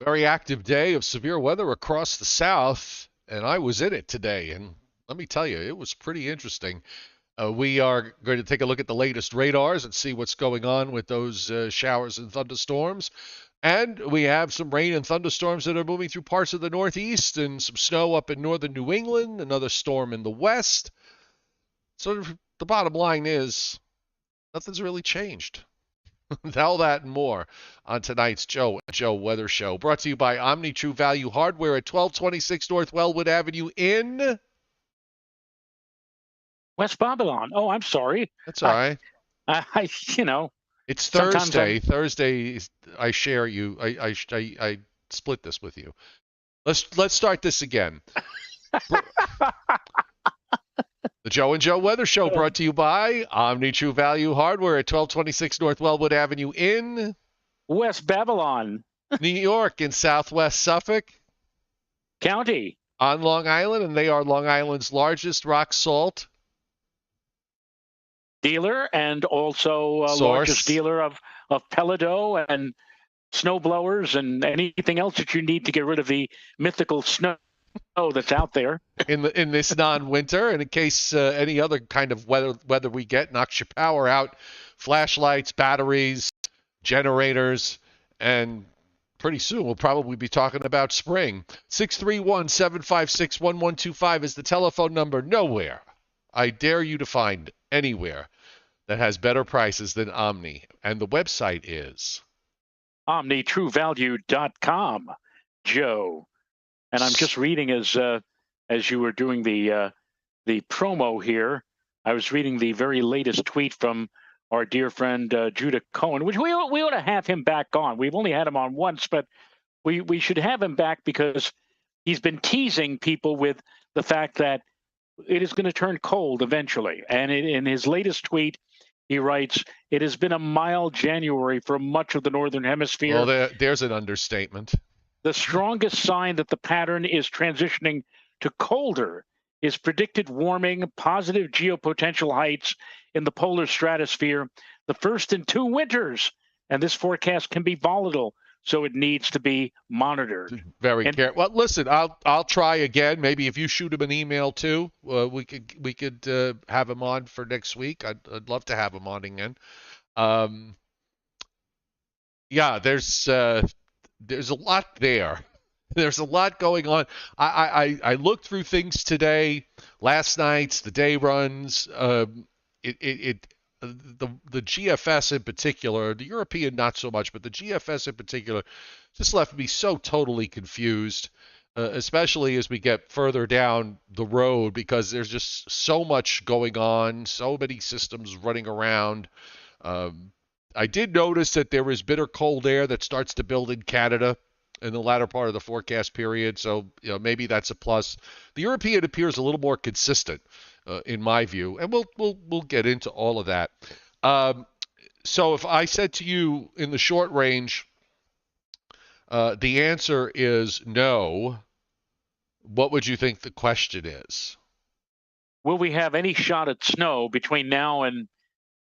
Very active day of severe weather across the South, and I was in it today. And let me tell you, it was pretty interesting. We are going to take a look at the latest radars and see what's going on with those showers and thunderstorms. And we have some rain and thunderstorms that are moving through parts of the Northeast and some snow up in northern New England, another storm in the West. So the bottom line is nothing's really changed. All that and more on tonight's Joe Weather Show, brought to you by Omni True Value Hardware at 1226 North Wellwood Avenue in West Babylon. Oh, I'm sorry. That's all right. You know, It's sometimes Thursday. Thursday, I share you. I split this with you. Let's start this again. The Joe and Joe Weather Show, brought to you by Omni True Value Hardware at 1226 North Wellwood Avenue in West Babylon, New York, in Southwest Suffolk County, on Long Island, and they are Long Island's largest rock salt dealer, and also source. Largest dealer of Pelado and snow blowers and anything else that you need to get rid of the mythical snow that's out there in this non-winter, and in case any other kind of weather we get knocks your power out. Flashlights, batteries, generators, and pretty soon we'll probably be talking about spring. 631-756-1125 is the telephone number. Nowhere, I dare you to find anywhere, that has better prices than Omni, and the website is OmniTrueValue.com, Joe. And I'm just reading as you were doing the promo here. I was reading the very latest tweet from our dear friend Judah Cohen, which we ought to have him back on. We've only had him on once, but we should have him back because he's been teasing people with the fact that it is going to turn cold eventually. And in his latest tweet, he writes, "It has been a mild January for much of the Northern Hemisphere." Well, there's an understatement. The strongest sign that the pattern is transitioning to colder is predicted warming, positive geopotential heights in the polar stratosphere, the first in 2 winters. And this forecast can be volatile, so it needs to be monitored. Very careful. Well, listen, I'll try again. Maybe if you shoot him an email too, we could have him on for next week. I'd love to have him on again. Yeah, there's a lot there. There's a lot going on. I looked through things today, last night's, the day runs. The GFS in particular, the European not so much, but the GFS in particular, just left me so totally confused, especially as we get further down the road, because there's just so much going on, so many systems running around. I did notice that there is bitter cold air that starts to build in Canada in the latter part of the forecast period, so maybe that's a plus. The European appears a little more consistent, in my view, and we'll get into all of that. So if I said to you in the short range, the answer is no, what would you think the question is? Will we have any shot at snow between now and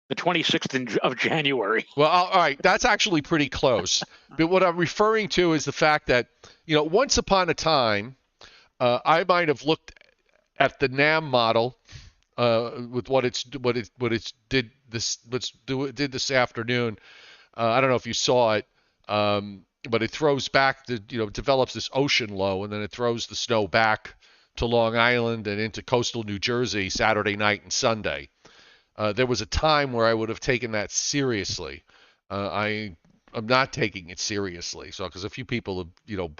the 26th of January? Well, all right, that's actually pretty close. But what I'm referring to is the fact that, once upon a time, I might have looked at the NAM model with what it did this afternoon. I don't know if you saw it, but it throws back develops this ocean low, and then it throws the snow back to Long Island and into coastal New Jersey Saturday night and Sunday. There was a time where I would have taken that seriously. I'm not taking it seriously, because a few people have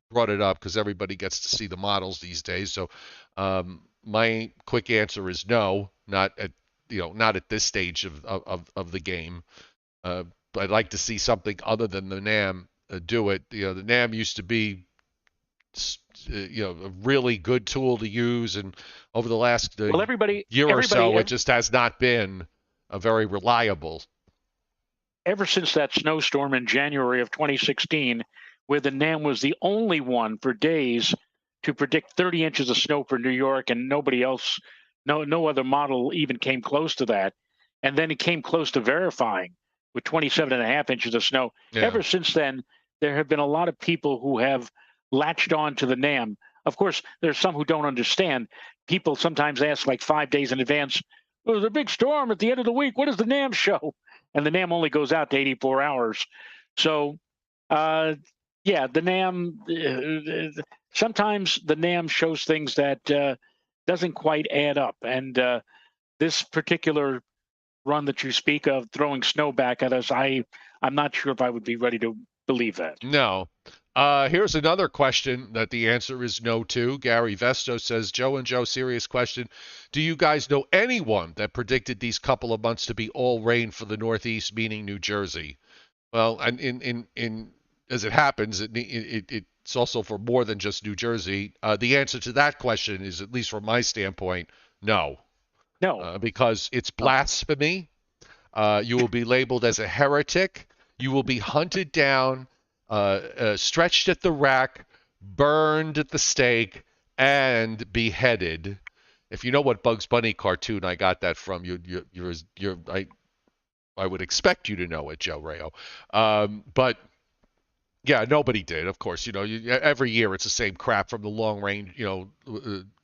brought it up because everybody gets to see the models these days. So my quick answer is no, not at this stage of the game. But I'd like to see something other than the NAM do it. The NAM used to be a really good tool to use, and over the last year or so, it just has not been a very reliable. Ever since that snowstorm in January of 2016, where the NAM was the only one for days to predict 30 inches of snow for New York, and nobody else, no other model even came close to that. And then it came close to verifying with 27.5 inches of snow. Yeah. Ever since then, there have been a lot of people who have latched on to the NAM. Of course, there's some who don't understand. People sometimes ask like 5 days in advance, "Oh, there's a big storm at the end of the week. What does the NAM show?" And the NAM only goes out to 84 hours. So, yeah, the NAM, sometimes the NAM shows things that doesn't quite add up. And this particular run that you speak of, throwing snow back at us, I'm not sure if I would be ready to believe that. No. Here's another question that the answer is no to. Gary Vesto says, Joe and Joe, serious question. Do you guys know anyone that predicted these couple of months to be all rain for the Northeast, meaning New Jersey? Well, and in as it happens, it's also for more than just New Jersey. The answer to that question is, at least from my standpoint, no. No. Because it's blasphemy. You will be labeled as a heretic. You will be hunted down, stretched at the rack, burned at the stake, and beheaded. If you know what Bugs Bunny cartoon I got that from, I would expect you to know it, Joe Rayo. But yeah, nobody did. Of course, every year it's the same crap from the long range.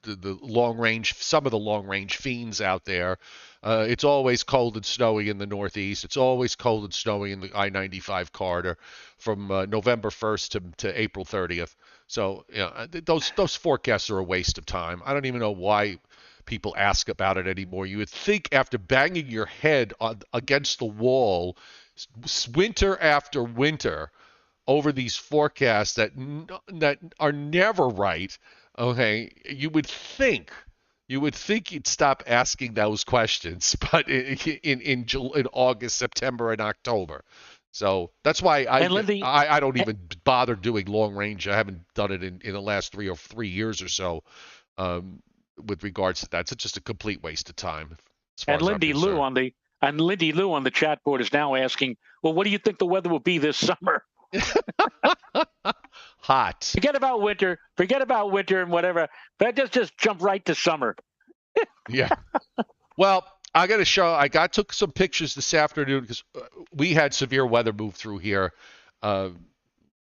The long range, some of the long range fiends out there. It's always cold and snowy in the Northeast. It's always cold and snowy in the I-95 corridor from November 1st to April 30th. So those forecasts are a waste of time. I don't even know why people ask about it anymore. You would think after banging your head against the wall winter after winter over these forecasts that are never right, okay, you would think you'd stop asking those questions, but in August, September, and October. So that's why I don't even bother doing long range. I haven't done it in the last 3 years or so. With regards to that, it's just a complete waste of time. And Lindy Lou on the chat board is now asking, well, what do you think the weather will be this summer? Hot. Forget about winter and whatever. But just jump right to summer. Yeah. Well, I took some pictures this afternoon because we had severe weather move through here.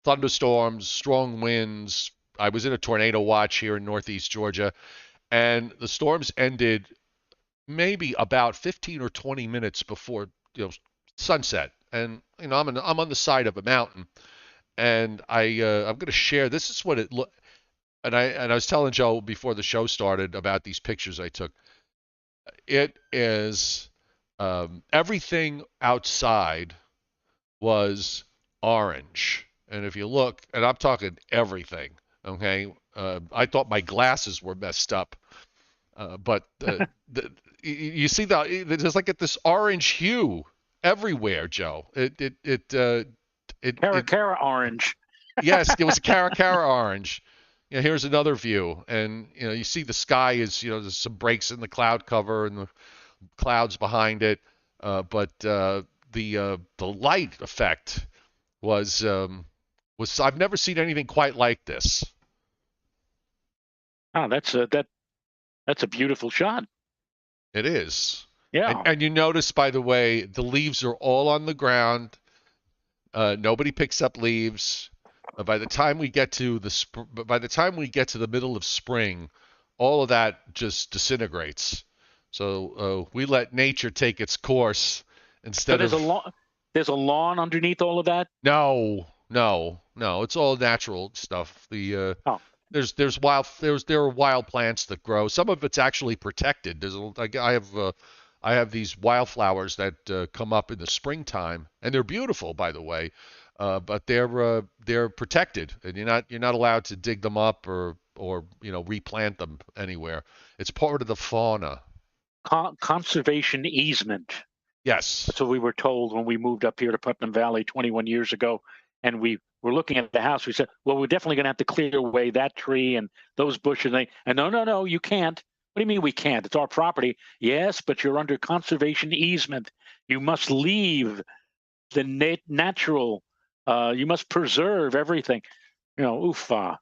Thunderstorms, strong winds. I was in a tornado watch here in Northeast Georgia, and the storms ended maybe about 15 or 20 minutes before sunset. And I'm on the side of a mountain, and I'm going to share. This is what it looked. And I was telling Joe before the show started about these pictures I took. It is everything outside was orange, and if you look, and I'm talking everything. Okay, I thought my glasses were messed up, but you see there's like this orange hue everywhere, Joe. Cara orange. Yes, it was a Cara orange. Here's another view, and you see the sky is there's some breaks in the cloud cover and the clouds behind it, but the light effect was I've never seen anything quite like this. Oh, that's a beautiful shot. It is. Yeah. And you notice, by the way, the leaves are all on the ground. Nobody picks up leaves. By the time we get to the middle of spring, all of that just disintegrates. So we let nature take its course instead of. There's a lawn underneath all of that. No, it's all natural stuff. There are wild plants that grow. Some of it's actually protected. I have these wildflowers that come up in the springtime, and they're beautiful, by the way. But they're protected, and you're not allowed to dig them up or replant them anywhere. It's part of the fauna. Conservation easement. Yes. That's what we were told when we moved up here to Putnam Valley 21 years ago, and we were looking at the house. We said, well, we're definitely going to have to clear away that tree and those bushes. And no, you can't. What do you mean we can't? It's our property. Yes, but you're under conservation easement. You must leave the natural. You must preserve everything. Oofa.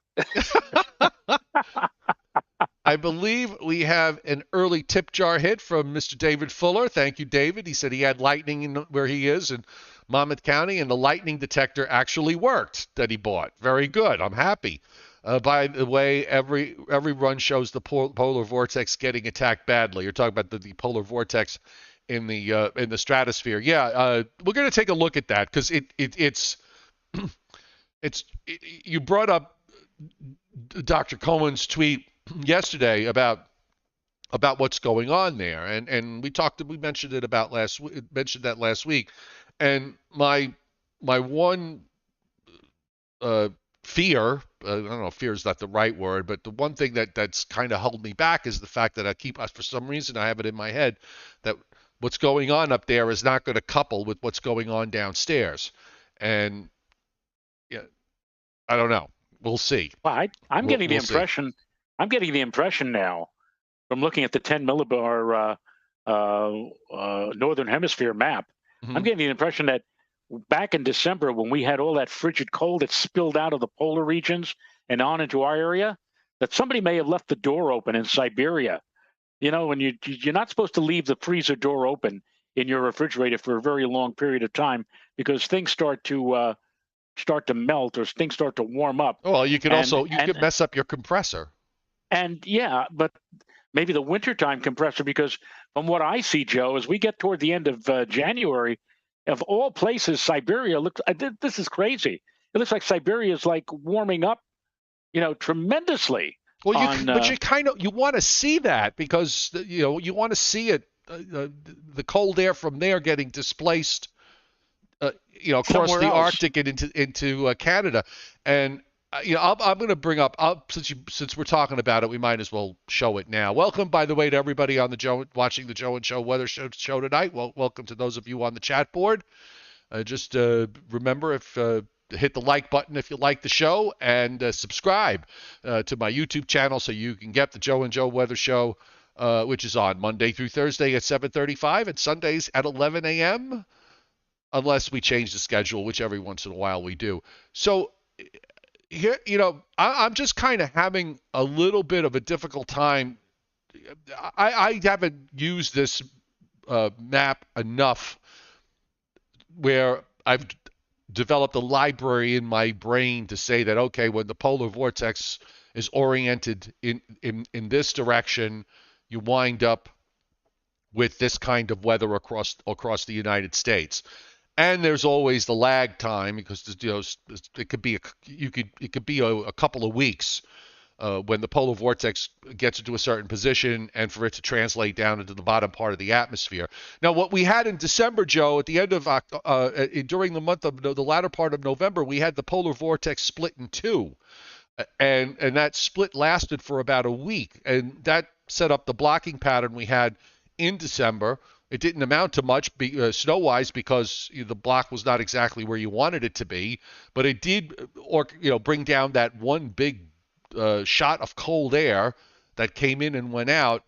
I believe we have an early tip jar hit from Mr. David Fuller. Thank you, David. He said he had lightning where he is, and Monmouth County, and the lightning detector actually worked that he bought. Very good. I'm happy. By the way, every run shows the polar vortex getting attacked badly. You're talking about the polar vortex in the stratosphere. Yeah, we're going to take a look at that because you brought up Dr. Cohen's tweet yesterday about what's going on there, and we mentioned that last week, and my one fear, I don't know if fear is not the right word, but the one thing that's kind of held me back is the fact that for some reason I have it in my head that what's going on up there is not going to couple with what's going on downstairs, and yeah, I don't know. We'll see. Well, I'm getting the we'll see. impression. I'm getting the impression now from looking at the 10 millibar northern hemisphere map. Mm-hmm. I'm getting the impression that back in December, when we had all that frigid cold that spilled out of the polar regions and on into our area, that somebody may have left the door open in Siberia. You know, when you're not supposed to leave the freezer door open in your refrigerator for a very long period of time because things start to melt or things start to warm up. Oh, well, you could mess up your compressor. And yeah, but maybe the wintertime compressor, because from what I see, Joe, as we get toward the end of January, of all places, Siberia looks. This is crazy. It looks like Siberia is like warming up, tremendously. Well, but you want to see that because you want to see it, the cold air from there getting displaced, across the Arctic and into Canada, and I'm going to bring up since we're talking about it, we might as well show it now. Welcome, by the way, to everybody watching the Joe and Joe Weather Show tonight. Well, welcome to those of you on the chat board. Just remember hit the like button if you like the show, and subscribe to my YouTube channel so you can get the Joe and Joe Weather Show, which is on Monday through Thursday at 7:35 and Sundays at 11 a.m. unless we change the schedule, which every once in a while we do. So here, I'm just kind of having a little bit of a difficult time. I haven't used this map enough where I've developed a library in my brain to say that, okay, when the polar vortex is oriented in this direction, you wind up with this kind of weather across the United States. And there's always the lag time because it could be a couple of weeks when the polar vortex gets into a certain position and for it to translate down into the bottom part of the atmosphere. Now, what we had in December, Joe, at the end of during the month of the latter part of November, we had the polar vortex split in two, and that split lasted for about a week, and that set up the blocking pattern we had in December. It didn't amount to much snow-wise because the block was not exactly where you wanted it to be, but it did, bring down that one big shot of cold air that came in and went out,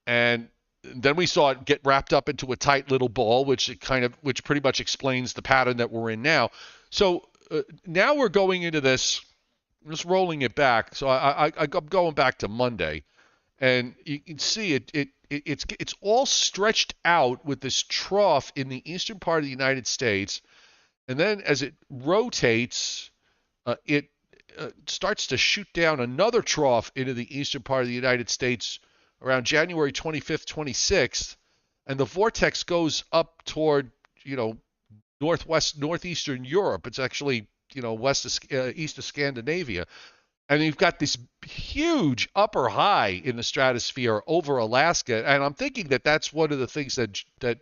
and then we saw it get wrapped up into a tight little ball, which pretty much explains the pattern that we're in now. So now we're going into this, just rolling it back. So I'm going back to Monday, and you can see it's all stretched out with this trough in the eastern part of the United States, and then as it rotates, it starts to shoot down another trough into the eastern part of the United States around January 25th, 26th, and the vortex goes up toward northeastern Europe. It's actually east of Scandinavia. And you've got this huge upper high in the stratosphere over Alaska. And I'm thinking that that's one of the things that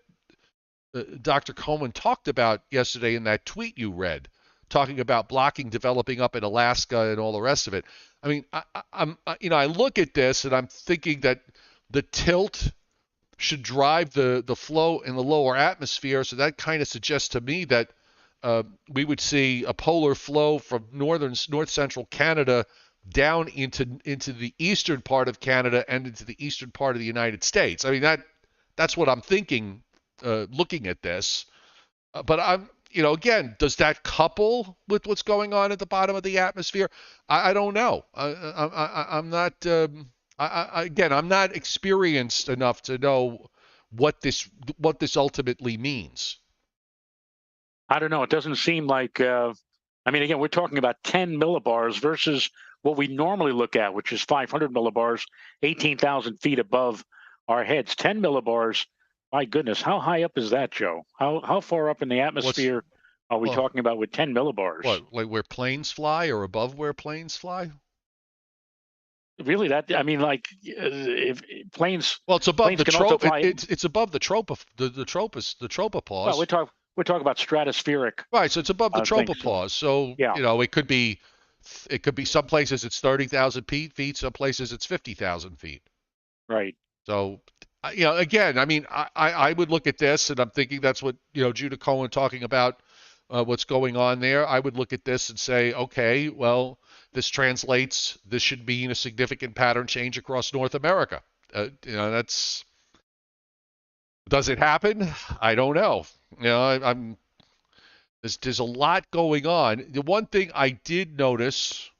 Dr. Cohen talked about yesterday in that tweet you read, talking about blocking developing up in Alaska and all the rest of it. I mean, I look at this and I'm thinking that the tilt should drive the flow in the lower atmosphere. So that kind of suggests to me that we would see a polar flow from north central Canada down into the eastern part of Canada and into the eastern part of the United States. I mean, that's what I'm thinking looking at this. But I'm, again, does that couple with what's going on at the bottom of the atmosphere? I don't know. I'm not. Again, I'm not experienced enough to know what this ultimately means. I don't know. It doesn't seem like. I mean, again, we're talking about 10 millibars versus what we normally look at, which is 500 millibars, 18,000 feet above our heads. 10 millibars. My goodness, how high up is that, Joe? How far up in the What's atmosphere are we well, talking about with 10 millibars? what, like where planes fly or above where planes fly? Really, that I mean, like if planes Well, it's above planes the can also trope. fly. It's above the Well, tropopause. we're talking about stratospheric Right, so it's above the things. So tropopause. So, yeah, it could be some places it's 30,000 feet, some places it's 50,000 feet. right. So, again, I mean, I would look at this and I'm thinking that's what, Judah Cohen talking about what's going on there. I would look at this and say, okay, well, this should mean a significant pattern change across North America. Does it happen? I don't know. I'm there's a lot going on. The one thing I did notice,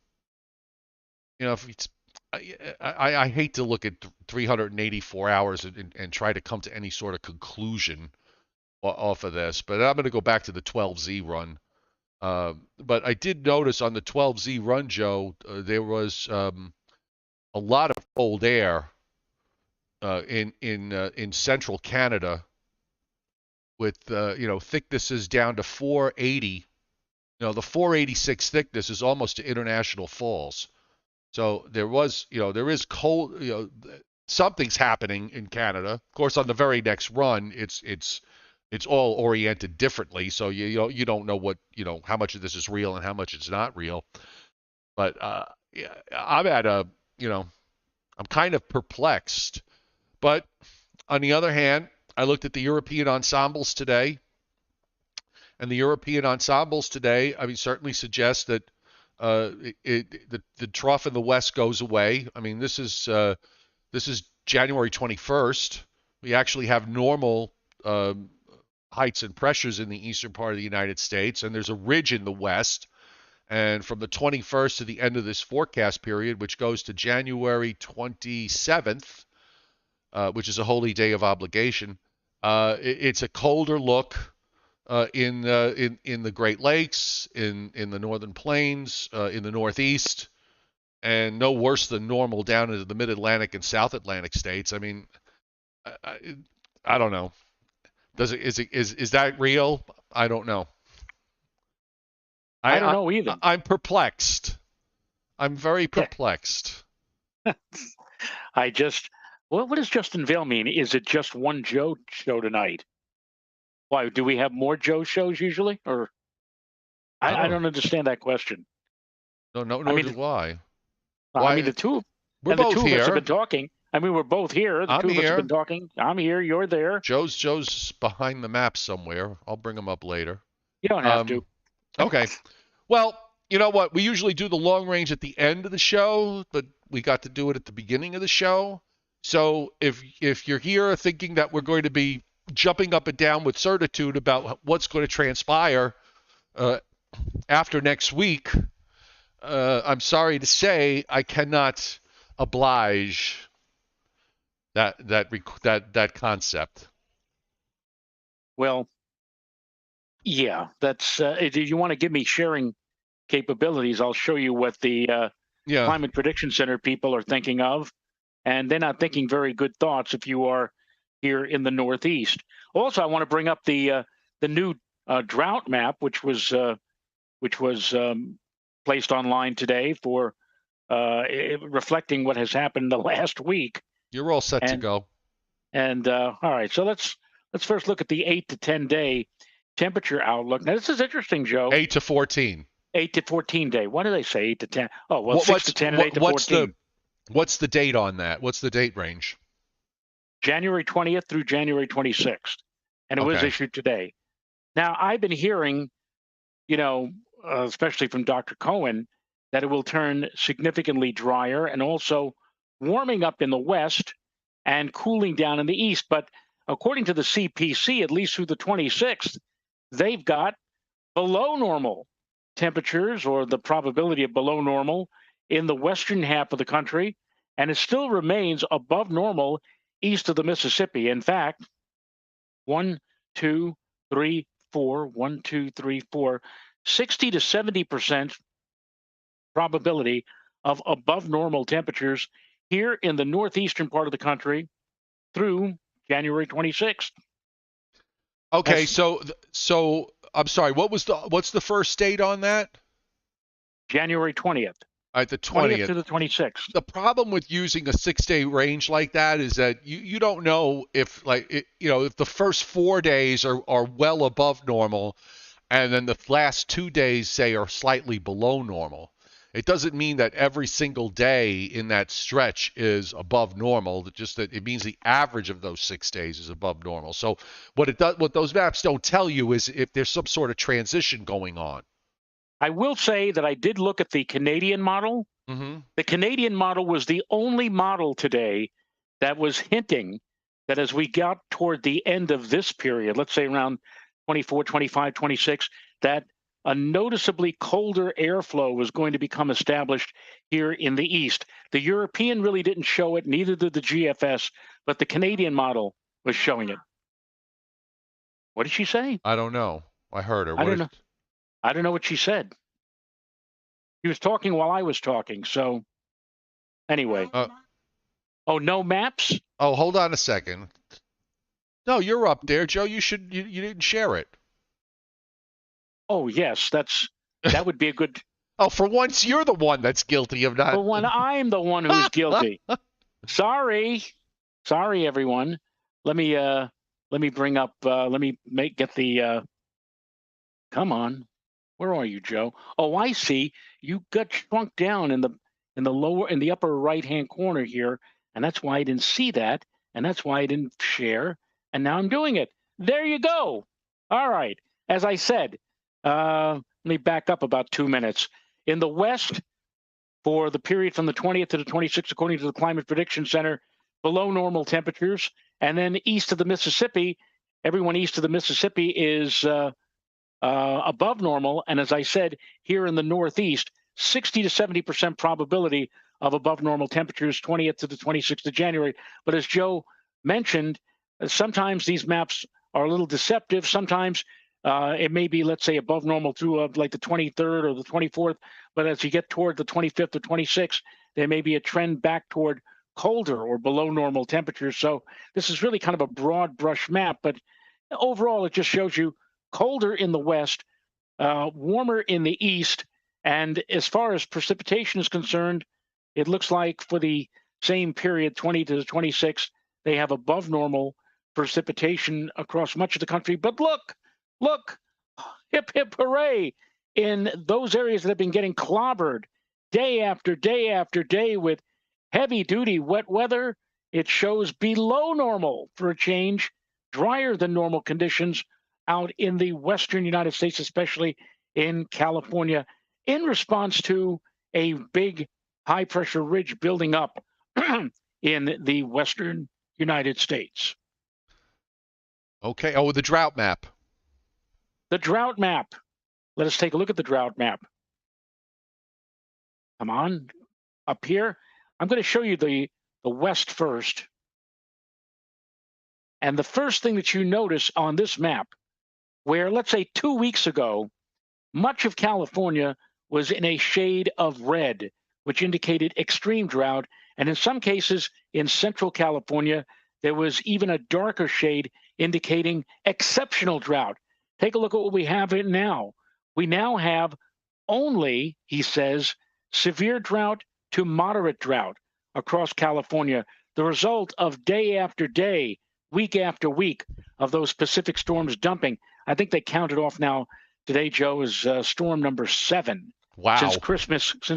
if it's, I hate to look at 384 hours and try to come to any sort of conclusion off of this, but I'm going to go back to the 12Z run. But I did notice on the 12Z run, Joe, there was a lot of cold air in central Canada with thicknesses down to 480. The 486 thickness is almost to international falls. So there is cold. Something's happening in Canada. Of course, on the very next run, it's all oriented differently. So you don't know how much of this is real and how much it's not real. But yeah, I'm kind of perplexed. But on the other hand, I looked at the European ensembles today, and the European ensembles today, I mean, certainly suggest that the trough in the west goes away. I mean, this is January 21st. We actually have normal heights and pressures in the eastern part of the United States, and there's a ridge in the west. And from the 21st to the end of this forecast period, which goes to January 27th, which is a holy day of obligation, it's a colder look in the Great Lakes, in the Northern Plains, in the Northeast, and no worse than normal down into the Mid-Atlantic and South Atlantic states. I mean, I don't know. Is that real? I don't know. I don't know either. I'm perplexed. I'm very perplexed. What does Justin Vale mean? Is it just one Joe show tonight? Why, do we have more Joe shows usually? Or I don't understand that question. No, nor do I. I mean, the two of us have been talking. I mean, we're both here. The two of us have been talking. I'm here. You're there. Joe's behind the map somewhere. I'll bring him up later. You don't have to. Okay. Well, you know what? We usually do the long range at the end of the show, but we got to do it at the beginning of the show. So if you're here thinking that we're going to be jumping up and down with certitude about what's going to transpire after next week, I'm sorry to say I cannot oblige that concept. Well, yeah, that's. If you want to give me sharing capabilities, I'll show you what the Climate Prediction Center people are thinking of, and they're not thinking very good thoughts if you are here in the Northeast. Also, I want to bring up the new drought map, which was placed online today for reflecting what has happened the last week. You're all set to go. And all right, so let's first look at the 8 to 10 day temperature outlook. Now, this is interesting, Joe. 8 to 14. 8 to 14 day. What do they say? 8 to 10. Oh, well, 6 to 10 and 8 to 14. What's the date on that? What's the date range? January 20th through January 26th. And it was issued today. Now, I've been hearing, especially from Dr. Cohen, that it will turn significantly drier and also warming up in the west and cooling down in the east. But according to the CPC, at least through the 26th, they've got below normal temperatures, or the probability of below normal, in the western half of the country, and it still remains above normal east of the Mississippi. In fact, 1, 2, 3, 1, 2, 3, 4, 60 to 70% probability of above normal temperatures here in the northeastern part of the country through January 26th. Okay, so I'm sorry. What's the first date on that? January 20th. All right, the 20th to 20th. the 26th. The problem with using a 6-day range like that is that you don't know if if the first 4 days are well above normal, and then the last 2 days say are slightly below normal. It doesn't mean that every single day in that stretch is above normal. Just that it means the average of those 6 days is above normal. So what those maps don't tell you is if there's some sort of transition going on. I will say that I did look at the Canadian model. Mm-hmm. The Canadian model was the only model today that was hinting that as we got toward the end of this period, let's say around 24, 25, 26, that a noticeably colder airflow was going to become established here in the east. The European really didn't show it, neither did the GFS, but the Canadian model was showing it. What did she say? I don't know. I heard her. I don't know. I don't know what she said. She was talking while I was talking. So anyway. Oh, no maps? Oh, hold on a second. No, you're up there, Joe. You didn't share it. Oh, yes, that would be a good. Oh, for once you're the one that's guilty of not. For one, I'm the one who's guilty. Sorry, everyone. Let me bring up. Get the. Come on, where are you, Joe? Oh, I see. You got shrunk down in the upper right hand corner here, and that's why I didn't see that, and that's why I didn't share, and now I'm doing it. There you go. All right. As I said, let me back up about 2 minutes. In the west, for the period from the 20th to the 26th, according to the Climate Prediction Center, below normal temperatures. And then east of the Mississippi, everyone east of the Mississippi is above normal. And as I said, here in the Northeast, 60 to 70% probability of above normal temperatures, 20th to the 26th of January. But as Joe mentioned, sometimes these maps are a little deceptive. Sometimes it may be, let's say, above normal through like the 23rd or the 24th. But as you get toward the 25th or 26th, there may be a trend back toward colder or below normal temperatures. So this is really kind of a broad brush map. But overall, it just shows you colder in the west, warmer in the east. And as far as precipitation is concerned, it looks like for the same period, 20 to 26, they have above normal precipitation across much of the country. But look, hip, hip, hooray. In those areas that have been getting clobbered day after day after day with heavy duty wet weather, it shows below normal for a change, drier than normal conditions out in the western United States, especially in California, in response to a big high pressure ridge building up in the western United States. Okay. Oh, the drought map. The drought map. Let us take a look at the drought map. Come on, up here. I'm going to show you the west first. And the first thing that you notice on this map, where let's say 2 weeks ago, much of California was in a shade of red, which indicated extreme drought. And in some cases in central California, there was even a darker shade indicating exceptional drought. Take a look at what we have now. We now have only, he says, severe drought to moderate drought across California, the result of day after day, week after week of those Pacific storms dumping. I think they counted off now today, Joe, is storm number 7. Wow. Since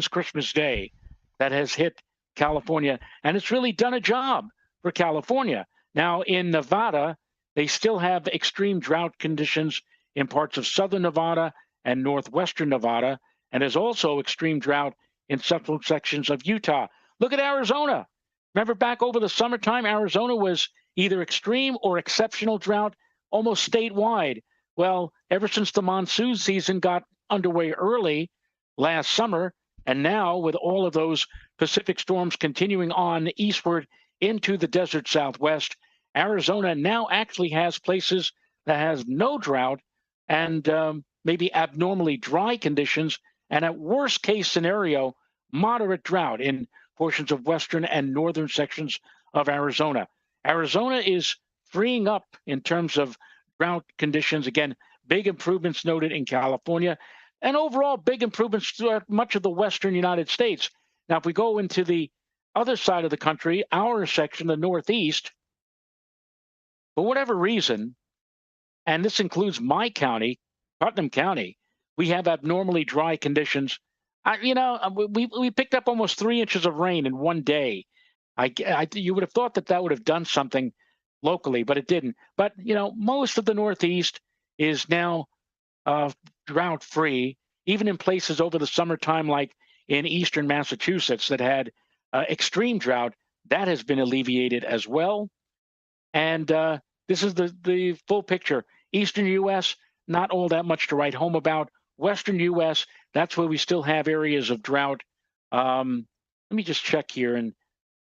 Christmas Day that has hit California. And it's really done a job for California. Now, in Nevada, they still have extreme drought conditions in parts of southern Nevada and northwestern Nevada, and there's also extreme drought in central sections of Utah. Look at Arizona. Remember back over the summertime, Arizona was either extreme or exceptional drought almost statewide. Well, ever since the monsoon season got underway early last summer, and now with all of those Pacific storms continuing on eastward into the desert Southwest, Arizona now actually has places that has no drought and maybe abnormally dry conditions, and at worst case scenario, moderate drought in portions of western and northern sections of Arizona. Arizona is freeing up in terms of drought conditions. Again, big improvements noted in California, and overall big improvements throughout much of the western United States. Now, if we go into the other side of the country, our section, the Northeast, for whatever reason, and this includes my county, Putnam County, we have abnormally dry conditions. We picked up almost 3 inches of rain in one day. You would have thought that would have done something locally, but it didn't. But most of the Northeast is now drought free, even in places over the summertime, like in eastern Massachusetts that had extreme drought. That has been alleviated as well. And this is the full picture. Eastern U.S., not all that much to write home about. Western U.S., that's where we still have areas of drought. Let me just check here. In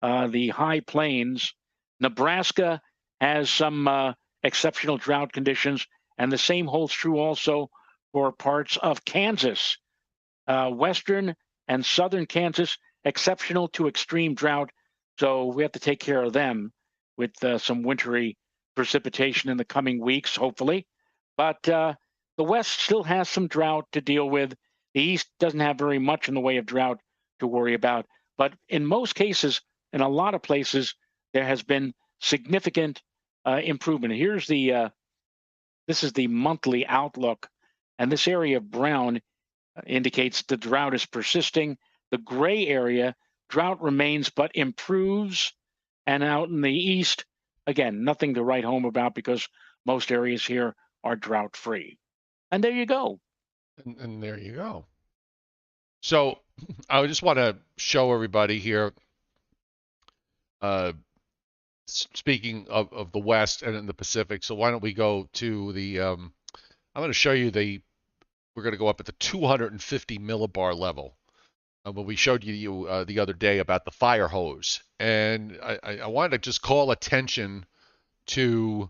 the high plains, Nebraska has some exceptional drought conditions, and the same holds true also for parts of Kansas. Western and southern Kansas, exceptional to extreme drought. So we have to take care of them with some wintry precipitation in the coming weeks, hopefully. But the West still has some drought to deal with. The East doesn't have very much in the way of drought to worry about. But in most cases, in a lot of places, there has been significant improvement. Here's this is the monthly outlook, and this area of brown indicates the drought is persisting. The gray area, drought remains but improves. And out in the east, again, nothing to write home about because most areas here are drought free. And there you go. And there you go. So I just want to show everybody here, speaking of the West and in the Pacific. So why don't we go to the, I'm going to show you we're going to go up at the 250 millibar level. When we showed you the other day about the fire hose. And I wanted to just call attention to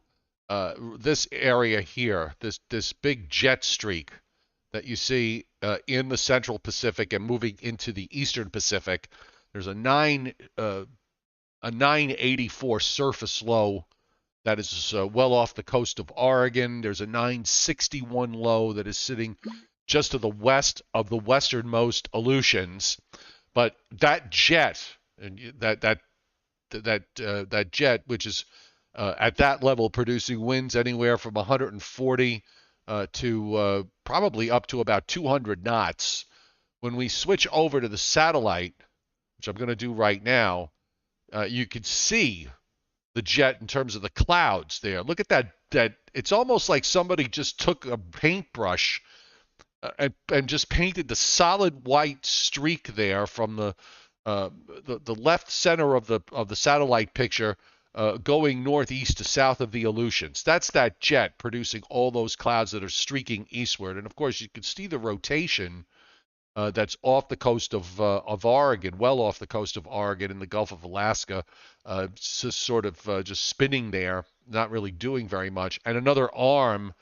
this area here, this big jet streak that you see in the Central Pacific and moving into the Eastern Pacific. There's a 984 surface low that is well off the coast of Oregon. There's a 961 low that is sitting just to the west of the westernmost Aleutians. But that jet, and that jet, which is at that level producing winds anywhere from 140 to probably up to about 200 knots. When we switch over to the satellite, which I'm going to do right now, you can see the jet in terms of the clouds there. Look at that. It's almost like somebody just took a paintbrush and just painted the solid white streak there from the left center of the satellite picture, going northeast to south of the Aleutians. That's that jet producing all those clouds that are streaking eastward. And of course, you can see the rotation that's off the coast of Oregon, well off the coast of Oregon in the Gulf of Alaska, just sort of just spinning there, not really doing very much. And another arm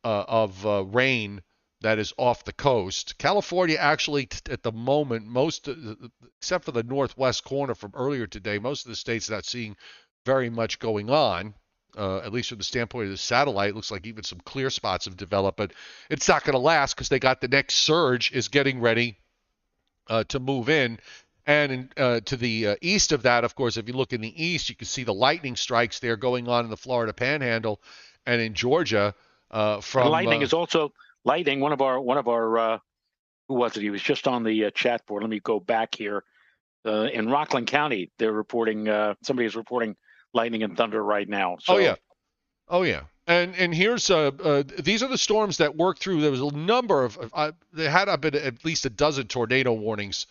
of rain that is off the coast. California actually, at the moment, except for the northwest corner from earlier today, most of the states not seeing very much going on, at least from the standpoint of the satellite. Looks like even some clear spots have developed, but it's not going to last because they got the next surge is getting ready to move in. And to the east of that, of course, if you look in the east, you can see the lightning strikes there going on in the Florida Panhandle and in Georgia. From lightning is also lightning. One of our who was it? He was just on the chat board. Let me go back here. In Rockland County, they're reporting. Somebody is reporting lightning and thunder right now. So. Oh yeah. And here's these are the storms that worked through. There was a number of there had been at least a dozen tornado warnings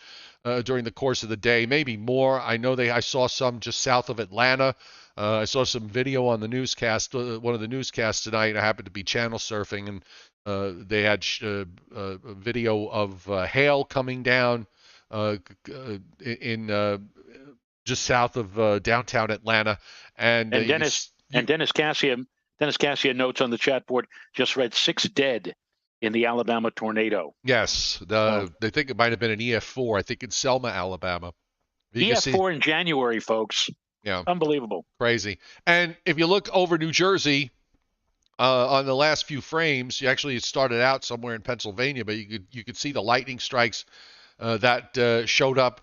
during the course of the day, maybe more. I saw some just south of Atlanta. I saw some video on the newscast, one of the newscasts tonight. I happened to be channel surfing, and they had a video of hail coming down in just south of downtown Atlanta. And Dennis Cassium Dennis Cassia notes on the chat board, just read 6 dead in the Alabama tornado. Yes, they think it might have been an EF4. I think in Selma, Alabama. EF4 in January, folks. Yeah, unbelievable, crazy. And if you look over New Jersey on the last few frames, it started out somewhere in Pennsylvania, but you could see the lightning strikes that showed up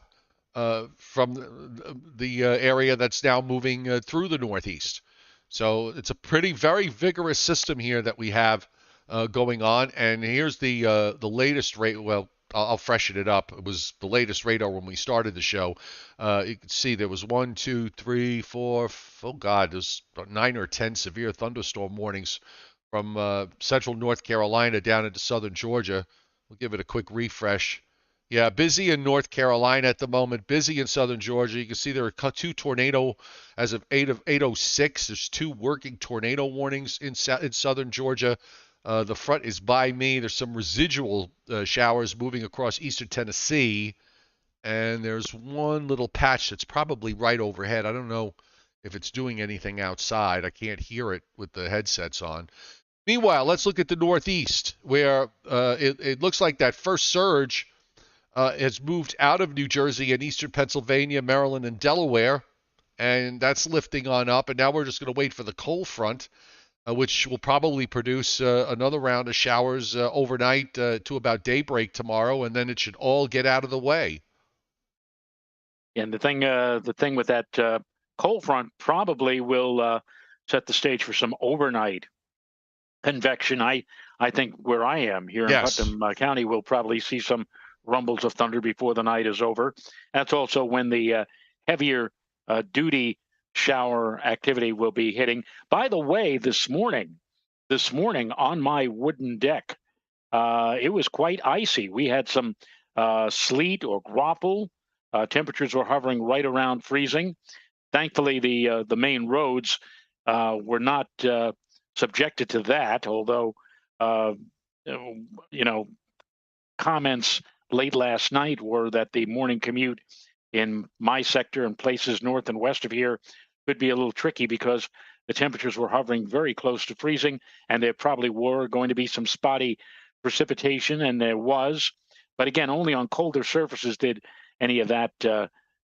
from the area that's now moving through the Northeast. So it's a very vigorous system here that we have going on. And here's the latest rate. Well, I'll freshen it up. It was the latest radar when we started the show. You can see there was 1, 2, 3, 4. Oh God, there's 9 or 10 severe thunderstorm warnings from central North Carolina down into southern Georgia. We'll give it a quick refresh. Yeah, busy in North Carolina at the moment, busy in southern Georgia. You can see there are 2 tornado as of 8:06. There's 2 working tornado warnings in southern Georgia. The front is by me. There's some residual showers moving across eastern Tennessee, and there's one little patch that's probably right overhead. I don't know if it's doing anything outside. I can't hear it with the headsets on. Meanwhile, let's look at the Northeast, where it looks like that first surge has moved out of New Jersey and eastern Pennsylvania, Maryland, and Delaware, and that's lifting on up. And now we're just going to wait for the cold front, which will probably produce another round of showers overnight to about daybreak tomorrow, and then it should all get out of the way. And the thing with that cold front probably will set the stage for some overnight convection. I think where I am here in Putnam County, we'll probably see some rumbles of thunder before the night is over. That's also when the heavier duty shower activity will be hitting. By the way, this morning on my wooden deck, it was quite icy. We had some sleet or grapple. Temperatures were hovering right around freezing. Thankfully, the main roads were not subjected to that, although comments late last night were that the morning commute in my sector and places north and west of here could be a little tricky because the temperatures were hovering very close to freezing, and there probably were going to be some spotty precipitation, and there was. But again, only on colder surfaces did any of that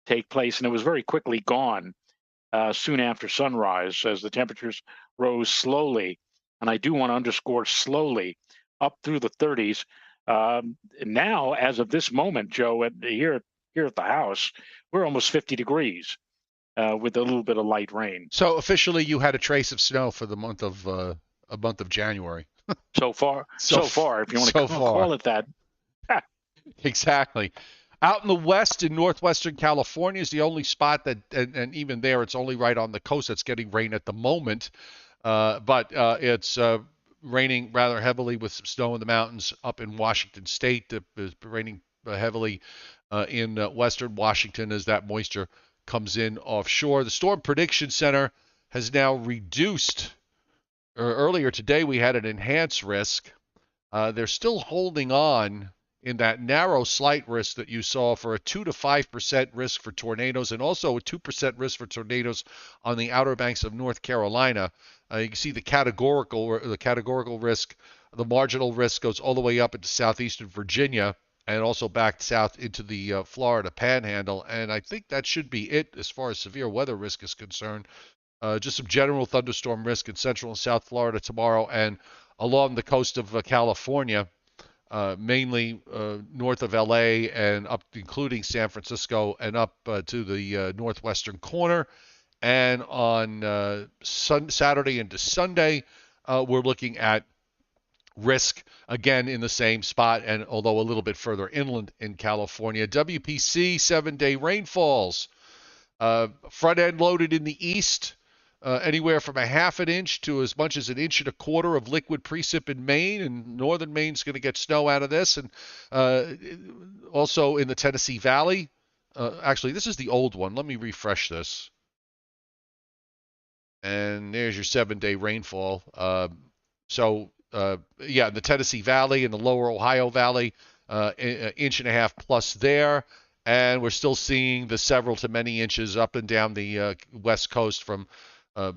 take place, and it was very quickly gone soon after sunrise as the temperatures rose slowly, and I do want to underscore slowly, up through the 30s. Now, as of this moment, Joe, here at the house, we're almost 50 degrees with a little bit of light rain. So officially, you had a trace of snow for the month of January. So far, if you want to call it that. Exactly. Out in the west, in northwestern California, is the only spot that, and even there, it's only right on the coast that's getting rain at the moment. But it's raining rather heavily with some snow in the mountains up in Washington State. It's raining heavily in western Washington as that moisture comes in offshore. The Storm Prediction Center has now reduced. Earlier today, we had an enhanced risk. They're still holding on in that narrow slight risk that you saw for a 2 to 5% risk for tornadoes, and also a 2% risk for tornadoes on the Outer Banks of North Carolina. You can see the categorical risk. The marginal risk goes all the way up into southeastern Virginia and also back south into the Florida Panhandle. And I think that should be it as far as severe weather risk is concerned. Just some general thunderstorm risk in central and south Florida tomorrow and along the coast of California. Mainly north of LA and up, including San Francisco, and up to the northwestern corner. And on Saturday into Sunday, we're looking at risk again in the same spot, and although a little bit further inland in California. WPC 7-day rainfalls. Front end loaded in the east. Anywhere from a half an inch to as much as 1.25 inches of liquid precip in Maine, and northern Maine's going to get snow out of this, and also in the Tennessee Valley. Actually, this is the old one. Let me refresh this. And there's your 7-day rainfall. Yeah, the Tennessee Valley and the lower Ohio Valley, 1.5 inches plus there. And we're still seeing the several to many inches up and down the west coast from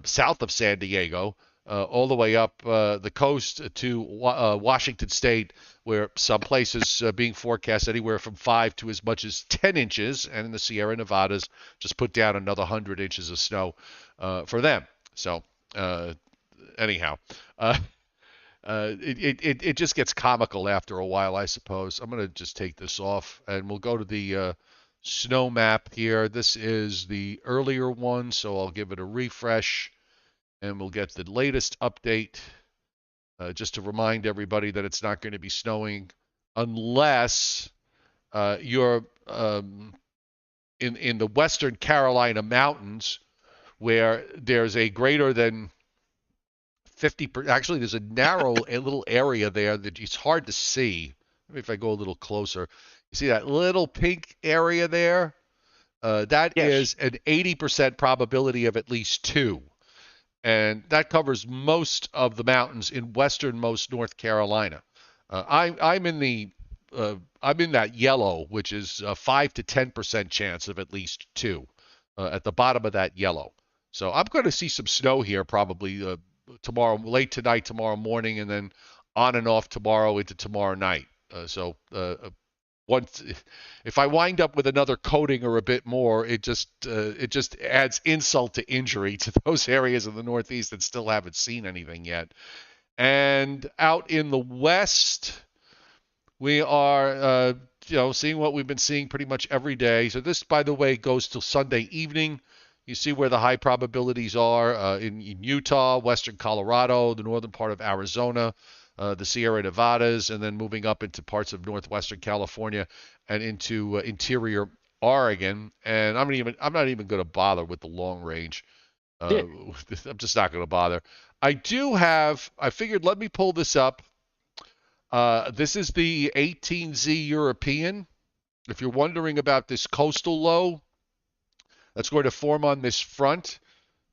south of San Diego all the way up the coast to Washington State, where some places being forecast anywhere from 5 to as much as 10 inches, and in the Sierra Nevadas, just put down another 100 inches of snow for them. So anyhow, it just gets comical after a while, I suppose. I'm going to just take this off, and we'll go to the snow map here. This is the earlier one, so I'll give it a refresh, and we'll get the latest update. Just to remind everybody that it's not going to be snowing unless you're in the Western Carolina mountains, where there's a greater than 50%. Actually, there's a narrow a little area there that it's hard to see. Maybe if I go a little closer, you see that little pink area there? That Yes. is an 80% probability of at least 2. And that covers most of the mountains in westernmost North Carolina. I'm in that yellow, which is a 5 to 10% chance of at least 2 at the bottom of that yellow. So I'm going to see some snow here probably tomorrow, late tonight, tomorrow morning, and then on and off tomorrow into tomorrow night. Once, if I wind up with another coating or a bit more, it just adds insult to injury to those areas in the Northeast that still haven't seen anything yet. And out in the West, we are seeing what we've been seeing pretty much every day. So this, by the way, goes till Sunday evening. You see where the high probabilities are in Utah, western Colorado, the northern part of Arizona, the Sierra Nevadas, and then moving up into parts of northwestern California and into interior Oregon. And I'm not even going to bother with the long range. I'm just not going to bother. I figured, let me pull this up. This is the 18Z European. If you're wondering about this coastal low that's going to form on this front,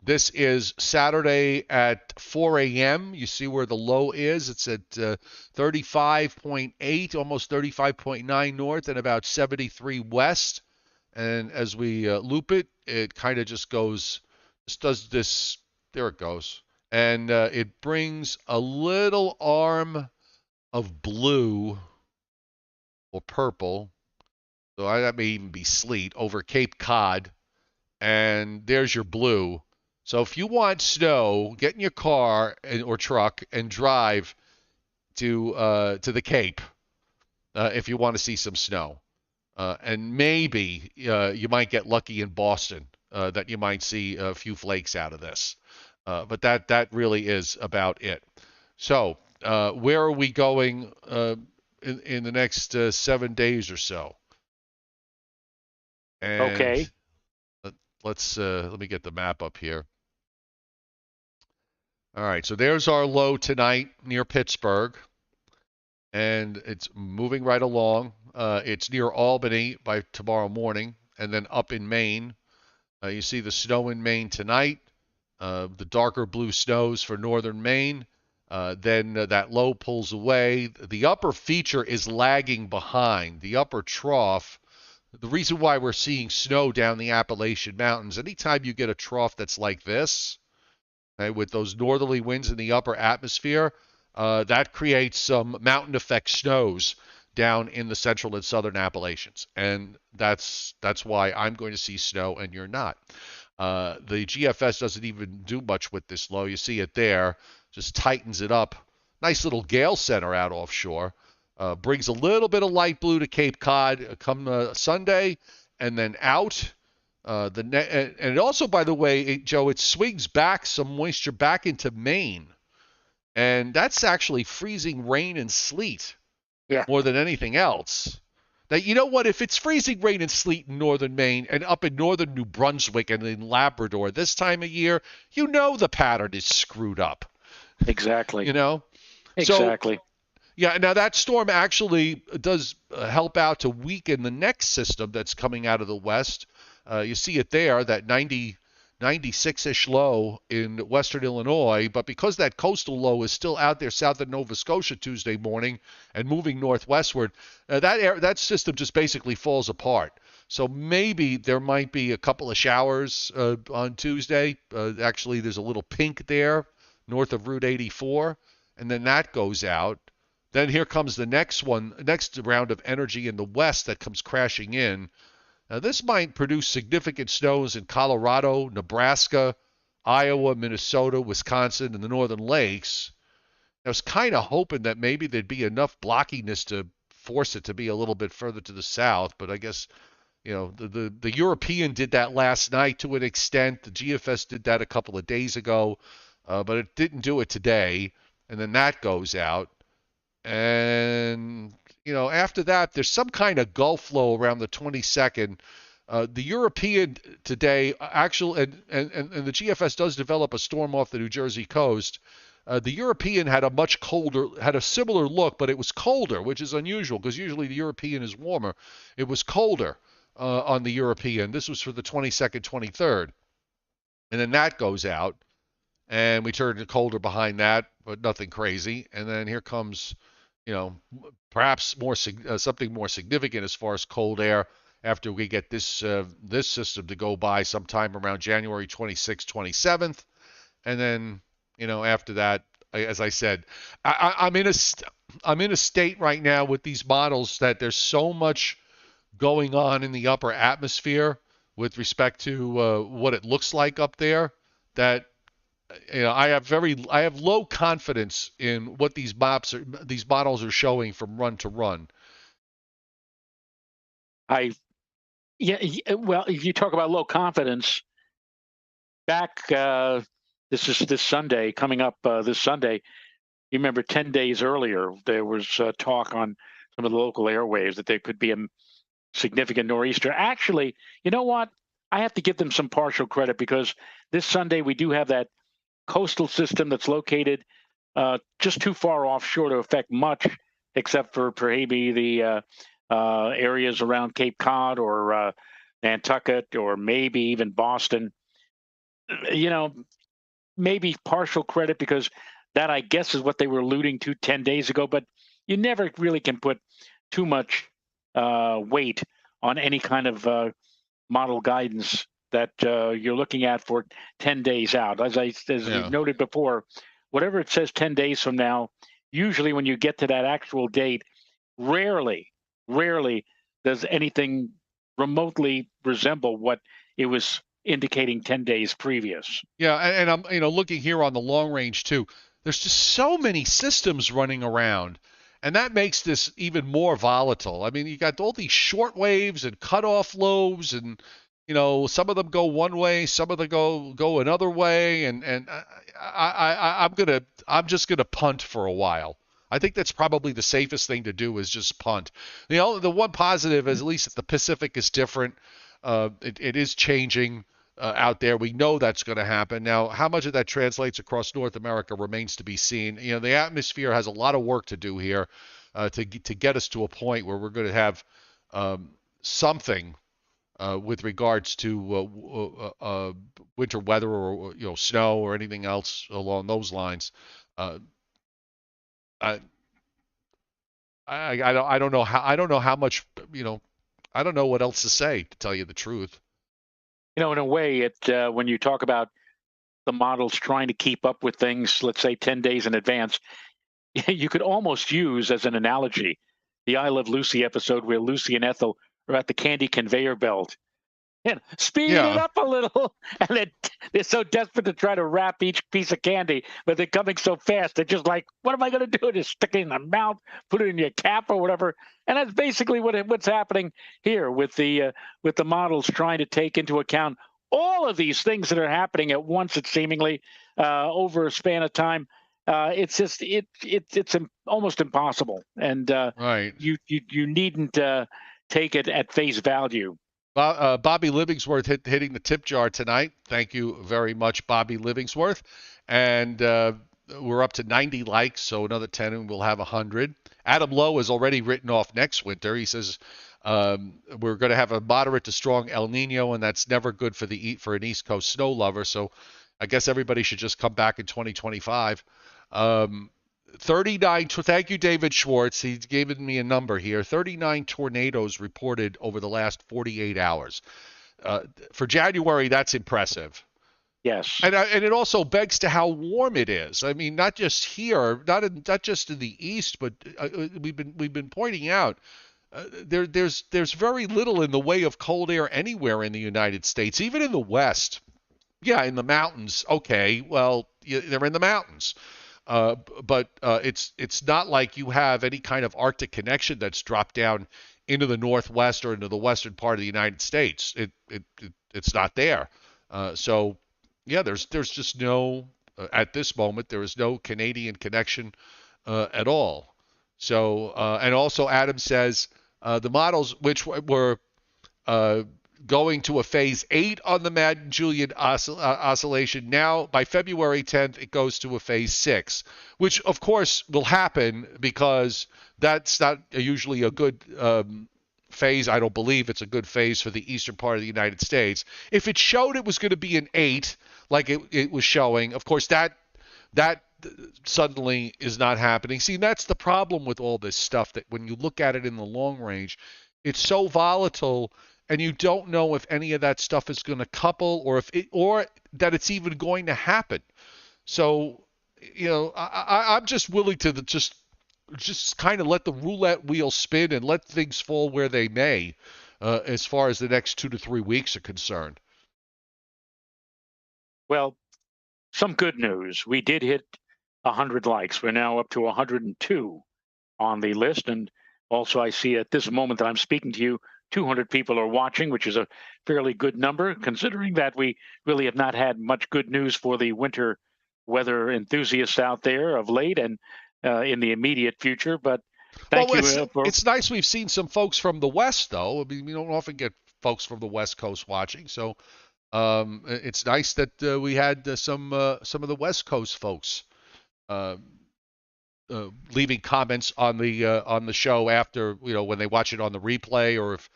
this is Saturday at 4 a.m. You see where the low is. It's at 35.8, almost 35.9 north and about 73 west. And as we loop it, it kind of just does this. There it goes. And it brings a little arm of blue or purple, so that may even be sleet, over Cape Cod. And there's your blue. So if you want snow, get in your car or truck and drive to the Cape if you want to see some snow. And maybe you might get lucky in Boston that you might see a few flakes out of this. But that really is about it. So where are we going in the next 7 days or so? And okay. Let me get the map up here. All right, so there's our low tonight near Pittsburgh, and it's moving right along. It's near Albany by tomorrow morning, and then up in Maine. You see the snow in Maine tonight, the darker blue snows for northern Maine. Then that low pulls away. The upper feature is lagging behind. The upper trough, the reason why we're seeing snow down the Appalachian Mountains, anytime you get a trough that's like this, okay, with those northerly winds in the upper atmosphere, that creates some mountain effect snows down in the central and southern Appalachians. And that's why I'm going to see snow and you're not. The GFS doesn't even do much with this low. You see it there, just tightens it up. Nice little gale center out offshore. Brings a little bit of light blue to Cape Cod come Sunday, and then out. And it also, by the way, Joe, it swings back some moisture back into Maine, and that's actually freezing rain and sleet more than anything else. Now, you know what? If it's freezing rain and sleet in northern Maine and up in northern New Brunswick and in Labrador this time of year, you know the pattern is screwed up. Exactly. You know? Exactly. So, yeah, now that storm actually does help out to weaken the next system that's coming out of the west. You see it there, that 96-ish low in western Illinois, but because that coastal low is still out there south of Nova Scotia Tuesday morning and moving northwestward, that system just basically falls apart. So maybe there might be a couple of showers on Tuesday. Actually, there's a little pink there north of Route 84, and then that goes out. Then here comes the next round of energy in the west that comes crashing in. Now, this might produce significant snows in Colorado, Nebraska, Iowa, Minnesota, Wisconsin, and the northern lakes. I was kind of hoping that maybe there'd be enough blockiness to force it to be a little bit further to the south, but I guess the European did that last night to an extent. The GFS did that a couple of days ago, but it didn't do it today. And then that goes out. And, after that, there's some kind of Gulf flow around the 22nd. The European today, and the GFS does develop a storm off the New Jersey coast. The European had a similar look, but it was colder, which is unusual because usually the European is warmer. It was colder on the European. This was for the 22nd, 23rd. And then that goes out, and we turn to colder behind that, but nothing crazy. And then here comes, perhaps something more significant as far as cold air after we get this system to go by sometime around January 26th, 27th. And then, after that, as I said, I'm in a state right now with these models that there's so much going on in the upper atmosphere with respect to what it looks like up there that I have low confidence in what these models are showing from run to run. Well, if you talk about low confidence, back this Sunday, coming up this Sunday, you remember 10 days earlier there was talk on some of the local airwaves that there could be a significant nor'easter. Actually, you know what? I have to give them some partial credit because this Sunday we do have that coastal system that's located just too far offshore to affect much, except for maybe the areas around Cape Cod or Nantucket or maybe even Boston. Maybe partial credit because that, I guess, is what they were alluding to 10 days ago. But you never really can put too much weight on any kind of model guidance that you're looking at for 10 days out. As we've noted before, whatever it says 10 days from now, usually when you get to that actual date, rarely does anything remotely resemble what it was indicating 10 days previous. Yeah, and I'm looking here on the long range too. There's just so many systems running around, and that makes this even more volatile. I mean, you got all these short waves and cutoff lows, and some of them go one way, some of them go another way, and I'm just gonna punt for a while. I think that's probably the safest thing to do is just punt. The one positive is at least that the Pacific is different. It is changing out there. We know that's going to happen. Now, how much of that translates across North America remains to be seen. The atmosphere has a lot of work to do here to get us to a point where we're going to have something with regards to winter weather or snow or anything else along those lines. I don't know how much I don't know what else to say, to tell you the truth. In a way, when you talk about the models trying to keep up with things, let's say 10 days in advance, you could almost use as an analogy the I Love Lucy episode where Lucy and Ethel are at the candy conveyor belt. Speed it up a little. And they're so desperate to try to wrap each piece of candy, but they're coming so fast. They're just like, what am I going to do? Just stick it in the mouth, put it in your cap or whatever. And that's basically what's happening here with the models trying to take into account all of these things that are happening at once. It's seemingly over a span of time. It's just it's almost impossible. And right. You needn't take it at face value. Bobby Livingsworth hitting the tip jar tonight. Thank you very much, Bobby Livingsworth. And we're up to 90 likes, so another 10 and we'll have 100. Adam Lowe has already written off next winter. He says we're going to have a moderate to strong El Nino, and that's never good for an East Coast snow lover. So I guess everybody should just come back in 2025. 39. Thank you, David Schwartz. He's given me a number here. 39 tornadoes reported over the last 48 hours. For January, that's impressive. Yes. And it also begs to how warm it is. I mean, not just here, not just in the east, but we've been pointing out there's very little in the way of cold air anywhere in the United States, even in the West. Yeah, in the mountains. Okay, well, they're in the mountains. But it's not like you have any kind of Arctic connection that's dropped down into the Northwest or into the western part of the United States. It's not there. So yeah, there's just no at this moment there is no Canadian connection at all. So and also Adam says the models which were uh, going to a phase 8 on the Madden-Julian oscillation. Now, by February 10th, it goes to a phase 6, which, of course, will happen because that's not usually a good phase. I don't believe it's a good phase for the eastern part of the United States. If it showed it was going to be an 8, like it was showing, of course, that suddenly is not happening. See, that's the problem with all this stuff, that when you look at it in the long range, it's so volatile, and you don't know if any of that stuff is going to couple, or that it's even going to happen. So, I'm just willing to just kind of let the roulette wheel spin and let things fall where they may, as far as the next 2 to 3 weeks are concerned. Well, some good news. We did hit 100 likes. We're now up to 102 on the list. And also, I see at this moment that I'm speaking to you, 200 people are watching, which is a fairly good number, considering that we really have not had much good news for the winter weather enthusiasts out there of late and in the immediate future. But thank Well, you for. it's nice we've seen some folks from the West, though. I mean, we don't often get folks from the West Coast watching, so it's nice that we had some of the West Coast folks uh, leaving comments on the show after, when they watch it on the replay, or if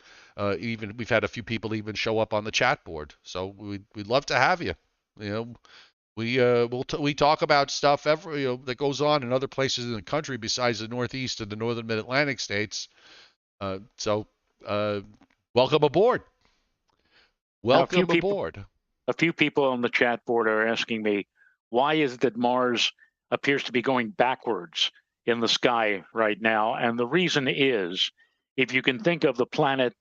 even we've had a few people even show up on the chat board. So we'd love to have you. You know, we talk about stuff that goes on in other places in the country besides the Northeast and the Northern Mid-Atlantic states. So welcome aboard. Now, Welcome aboard. a few people on the chat board are asking me, why is it that Mars appears to be going backwards in the sky right now? And the reason is, if you can think of the planet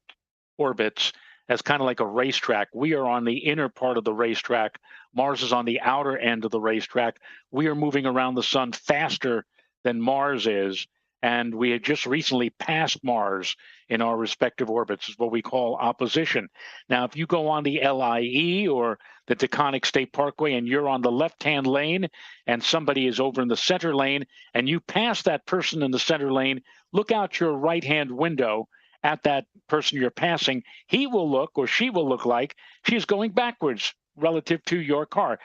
orbits as kind of like a racetrack, we are on the inner part of the racetrack. Mars is on the outer end of the racetrack. We are moving around the sun faster than Mars is. And we had just recently passed Mars in our respective orbits. Is what we call opposition. Now, if you go on the LIE or the Taconic State Parkway and you're on the left-hand lane and somebody is over in the center lane and you pass that person in the center lane, look out your right-hand window at that person you're passing. He will look, or she will look like she's going backwards relative to your car.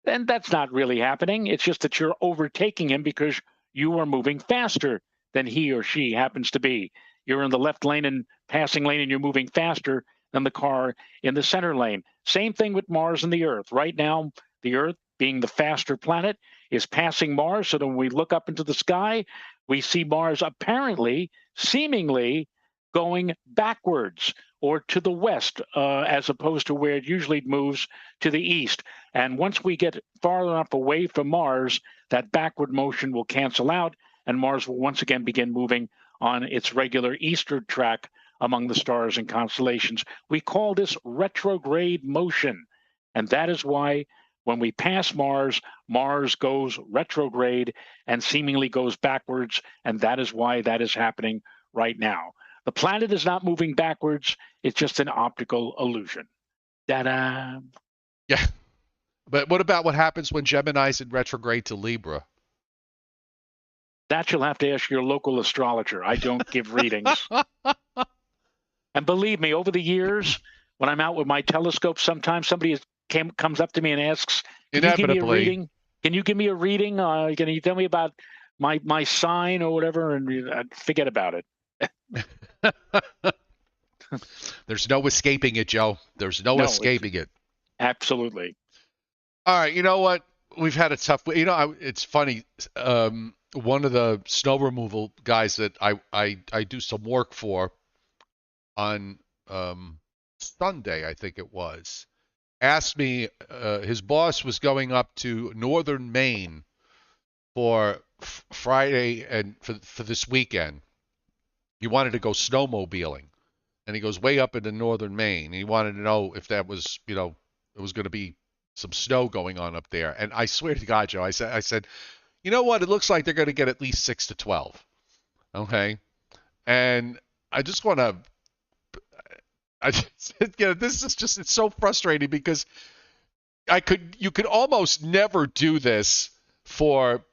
And that's not really happening. It's just that you're overtaking him because you are moving faster than he or she happens to be. You're in the left lane and passing lane and you're moving faster than the car in the center lane. Same thing with Mars and the Earth. Right now, the Earth, being the faster planet, is passing Mars. So that when we look up into the sky, we see Mars apparently, seemingly, going backwards or to the west, as opposed to where it usually moves to the east. And once we get far enough away from Mars, that backward motion will cancel out, and Mars will once again begin moving on its regular eastern track among the stars and constellations. We call this retrograde motion. And that is why when we pass Mars, Mars goes retrograde and seemingly goes backwards. And that is why that is happening right now. The planet is not moving backwards. It's just an optical illusion. Ta-da! Yeah. But what about what happens when Gemini's in retrograde to Libra? That you'll have to ask your local astrologer. I don't give readings. And believe me, over the years, when I'm out with my telescope, sometimes somebody comes up to me and asks, "Can you give me a reading? Can you give me a reading? Can you tell me about my sign or whatever?" And forget about it. There's no escaping it, Joe. There's no escaping it. Absolutely. All right. You know what? We've had a tough. It's funny. One of the snow removal guys that I do some work for on Sunday, I think it was, asked me. His boss was going up to northern Maine for Friday and for this weekend. He wanted to go snowmobiling, and he goes way up into northern Maine. He wanted to know if that was, it was going to be some snow going on up there. And I swear to God, Joe, I said, you know what? It looks like they're going to get at least 6 to 12. Okay, and I just want to. This is just, it's so frustrating because you could almost never do this for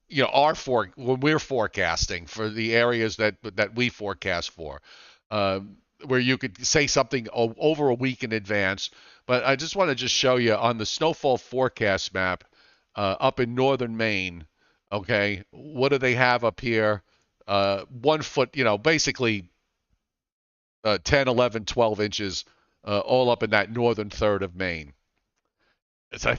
when we're forecasting for the areas that we forecast for, where you could say something over a week in advance. But I just want to just show you on the snowfall forecast map up in northern Maine. Okay, what do they have up here? 1 foot, basically 10, 11, 12 inches, all up in that northern third of Maine. So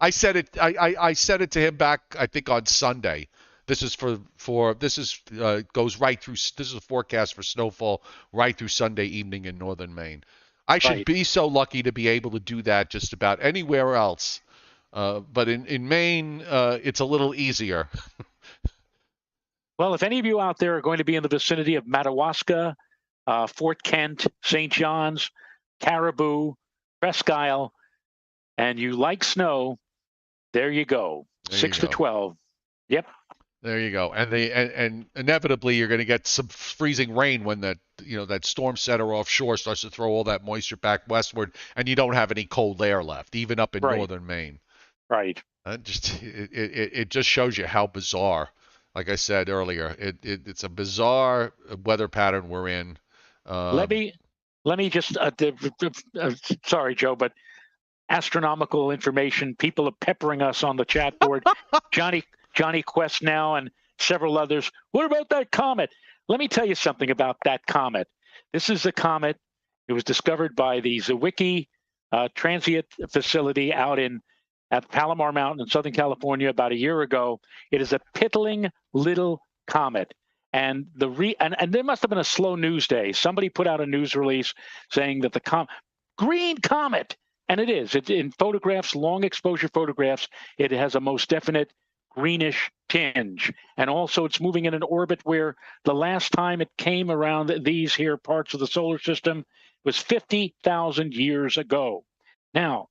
I said it. I said it to him back, I think, on Sunday. This is goes right through. This is a forecast for snowfall right through Sunday evening in northern Maine. I should be so lucky to be able to do that just about anywhere else, but in Maine, it's a little easier. Well, if any of you out there are going to be in the vicinity of Madawaska, Fort Kent, St. John's, Caribou, Presque Isle, and you like snow, there you go. 6 to 12. Yep. There you go. And inevitably you're going to get some freezing rain when that storm center offshore starts to throw all that moisture back westward, and you don't have any cold air left, even up in northern Maine. Right. It just shows you how bizarre. Like I said earlier, it's a bizarre weather pattern we're in. Let me just sorry, Joe, but astronomical information. People are peppering us on the chat board. Johnny Quest now and several others. What about that comet? Let me tell you something about that comet. This is a comet. It was discovered by the Cioffi transient facility out at Palomar Mountain in Southern California about a year ago. It is a piddling little comet. And and there must have been a slow news day. Somebody put out a news release saying that the green comet, and it is. It's in photographs, long exposure photographs. It has a most definite greenish tinge. And also it's moving in an orbit where the last time it came around these here parts of the solar system was 50,000 years ago. Now,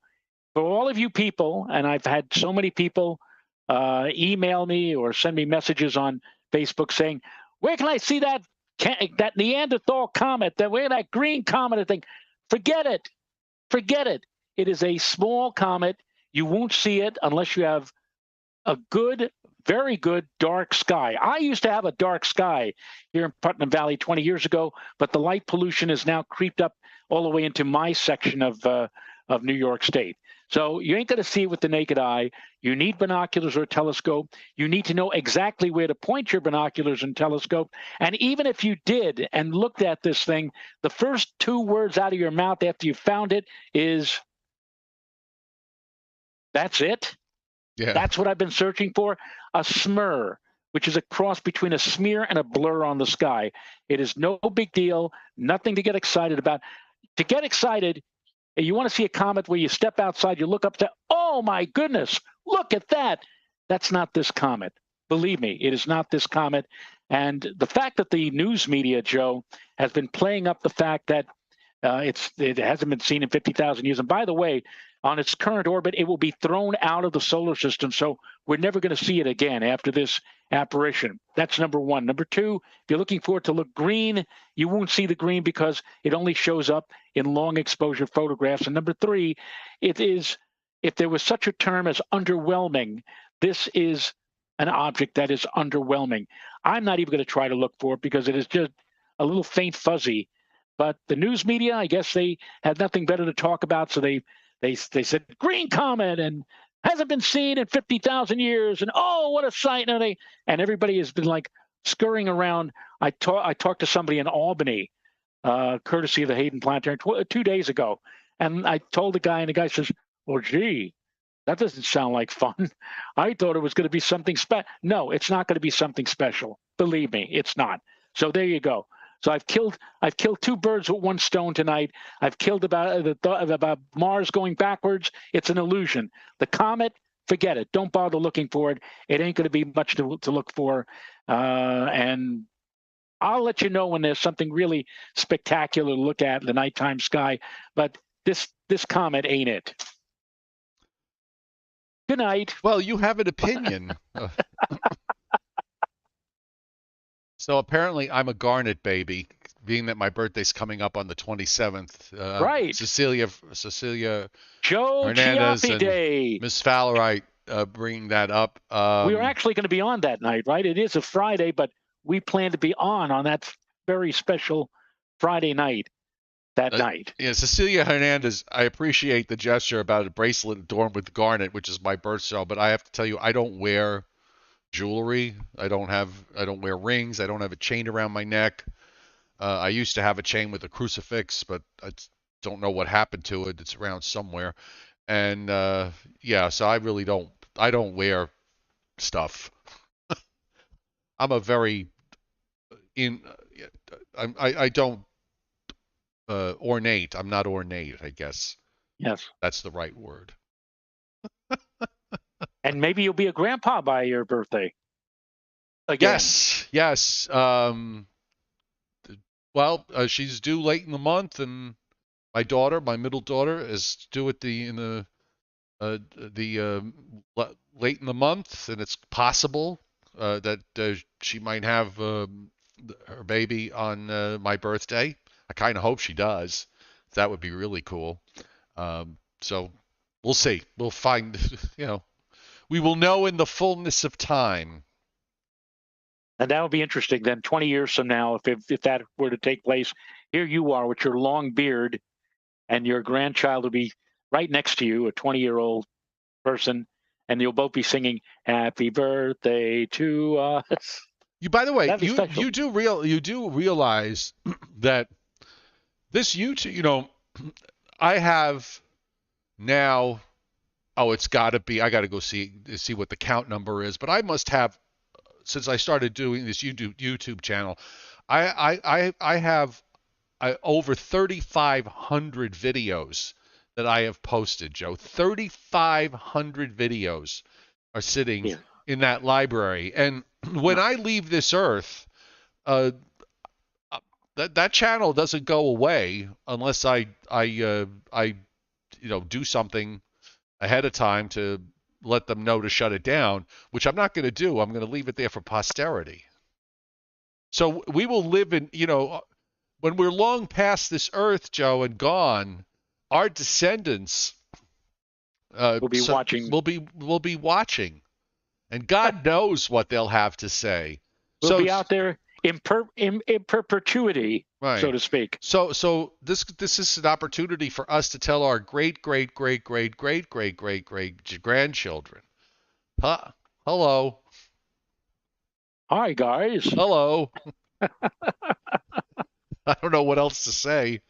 for all of you people, and I've had so many people email me or send me messages on Facebook saying, where can I see that Neanderthal comet, that green comet thing? Forget it. Forget it. It is a small comet. You won't see it unless you have a good, very good dark sky. I used to have a dark sky here in Putnam Valley 20 years ago, but the light pollution has now creeped up all the way into my section of New York State. So you ain't going to see it with the naked eye. You need binoculars or a telescope. You need to know exactly where to point your binoculars and telescope. And even if you did and looked at this thing, the first 2 words out of your mouth after you found it is, that's it? Yeah. That's what I've been searching for. A smur, which is a cross between a smear and a blur on the sky. It is no big deal, nothing to get excited about. To get excited, you want to see a comet where you step outside, you look up to, oh my goodness, look at that. That's not this comet. Believe me, it is not this comet. And the fact that the news media, Joe, has been playing up the fact that it hasn't been seen in 50,000 years. And by the way, on its current orbit, it will be thrown out of the solar system. So we're never going to see it again after this apparition. That's number one. Number two, if you're looking for it to look green, you won't see the green because it only shows up in long exposure photographs. And number three, it is, if there was such a term as underwhelming, this is an object that is underwhelming. I'm not even going to try to look for it because it is just a little faint fuzzy. But the news media, I guess they had nothing better to talk about, so they said green comet and hasn't been seen in 50,000 years, and oh, what a sight! And everybody has been like scurrying around. I talked to somebody in Albany, courtesy of the Hayden Planetarium, 2 days ago, and I told the guy, and the guy says, "Well, gee, that doesn't sound like fun. I thought it was going to be something special." No, it's not going to be something special. Believe me, it's not. So there you go. So I've killed two birds with one stone tonight. I've killed about Mars going backwards. It's an illusion. The comet, forget it. Don't bother looking for it. It ain't going to be much to look for. And I'll let you know when there's something really spectacular to look at in the nighttime sky. But this comet ain't it. Good night. Well, you have an opinion. So apparently I'm a Garnet baby, being that my birthday's coming up on the 27th. Right. Cecilia Joe Hernandez Cioffi and Day. Miss Fowlerite bringing that up. We were actually going to be on that night, right? It is a Friday, but we plan to be on that very special Friday night. Night. Yeah, Cecilia Hernandez, I appreciate the gesture about a bracelet adorned with garnet, which is my birthstone, but I have to tell you, I don't wear jewelry. I don't wear rings. I don't have a chain around my neck. I used to have a chain with a crucifix, but I don't know what happened to it. It's around somewhere. And yeah, so I don't wear stuff. I'm a very I don't ornate. I'm not ornate, I guess. Yes. That's the right word. And maybe you'll be a grandpa by your birthday. Again. Yes. Well, she's due late in the month, and my middle daughter, is due at late in the month, and it's possible that she might have her baby on my birthday. I kind of hope she does. That would be really cool. So we'll see. We'll find, we will know in the fullness of time. And that would be interesting then 20 years from now, if that were to take place. Here you are with your long beard, and your grandchild will be right next to you, a 20-year-old person, and you'll both be singing "Happy Birthday to Us." By the way, you do realize that this YouTube, I have now. Oh, it's got to be. I got to go see what the count number is, but I must have, since I started doing this YouTube channel, I have over 3,500 videos that I have posted, Joe. 3,500 videos are sitting in that library, and when I leave this earth, that channel doesn't go away unless I do something ahead of time to let them know to shut it down, which I'm not going to do. I'm going to leave it there for posterity. So we will live in, when we're long past this earth, Joe, and gone, our descendants will be watching. Will be watching, and God knows what they'll have to say. We'll be out there in perpetuity, right, so to speak. So this is an opportunity for us to tell our great grandchildren. Hello. Hi, guys. Hello. I don't know what else to say.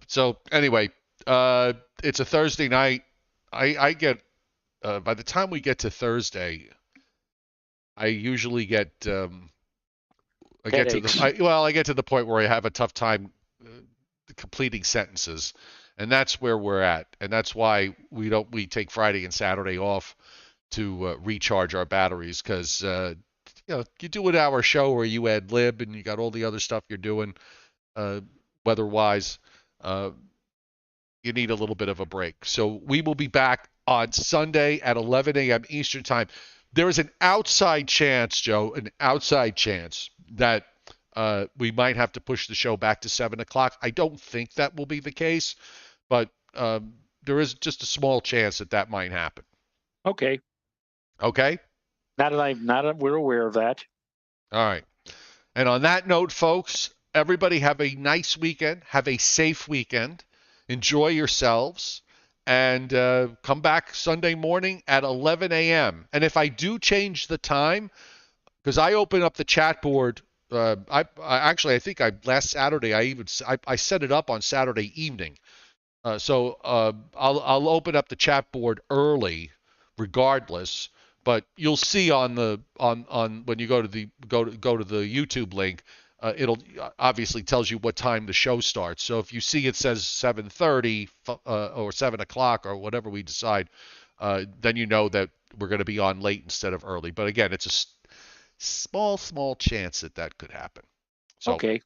So anyway, it's a Thursday night. I get by the time we get to Thursday, I usually get I get to the point where I have a tough time completing sentences, and that's where we're at, and that's why we take Friday and Saturday off to recharge our batteries, because you do an hour show where you ad lib and you got all the other stuff you're doing weather-wise, you need a little bit of a break. So we will be back on Sunday at 11 a.m. Eastern Time. There is an outside chance, Joe, that we might have to push the show back to 7 o'clock. I don't think that will be the case, but there is just a small chance that might happen. Okay. Okay? Now that we're aware of that. All right. And on that note, folks, everybody have a nice weekend. Have a safe weekend. Enjoy yourselves. And come back Sunday morning at 11 a.m. And if I do change the time, because I open up the chat board, I think last Saturday I set it up on Saturday evening. So I'll open up the chat board early, regardless. But you'll see on when you go to the YouTube link, it'll obviously tells you what time the show starts. So if you see it says 7:30 or 7 o'clock or whatever we decide, then you know that we're going to be on late instead of early. But again, it's a small chance that that could happen. So Okay.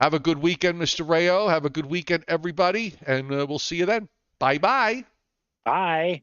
have a good weekend, Mr. Rayo. Have a good weekend, everybody, and we'll see you then. Bye-bye. Bye.